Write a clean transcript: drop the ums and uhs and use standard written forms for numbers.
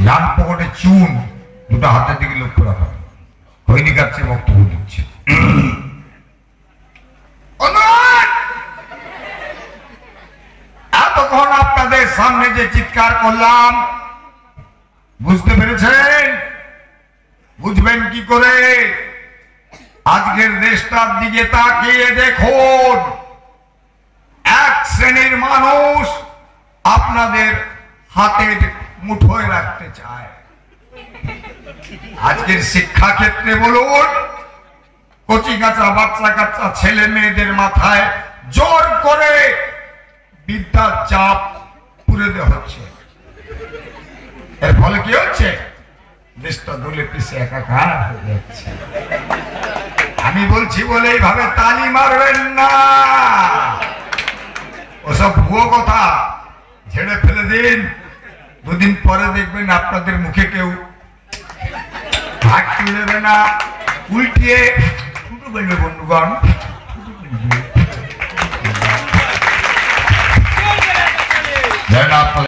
ডান পকেটে চুন, দুটো হাতের দিকে লক্ষ্য রাখা। খৈনি কাছে বক্তব্য দিচ্ছে। এতক্ষণ আপনাদের সামনে যে চিৎকার করলাম বুঝতে পেরেছেন? বুঝবেন কি করে? আজকের দেশটার দিকে তাকিয়ে দেখুন, এক শ্রেণীর মানুষ আপনাদের হাতের মুঠোয় রাখতে চায়। আজকের শিক্ষা ক্ষেত্রে বলুন, কচি কাঁচা বাচ্চা কাচ্চা ছেলে মেয়েদের মাথায় জোর করে বিদ্যার চাপ পুরে দেওয়া হচ্ছে। এর ফলে কি হচ্ছে? দেশটা দলে পিছে একাকার হয়ে যাচ্ছে। আমি বলছি বলে এইভাবে তালি মারবেন না, ওসব ভুয়ো কথা ছেড়ে ফেলে দিন। দুদিন পরে দেখবেন আপনাদের মুখে কেউ হাত তুলে না, উল্টিয়ে শুধু বলবে বন্ধুগণ।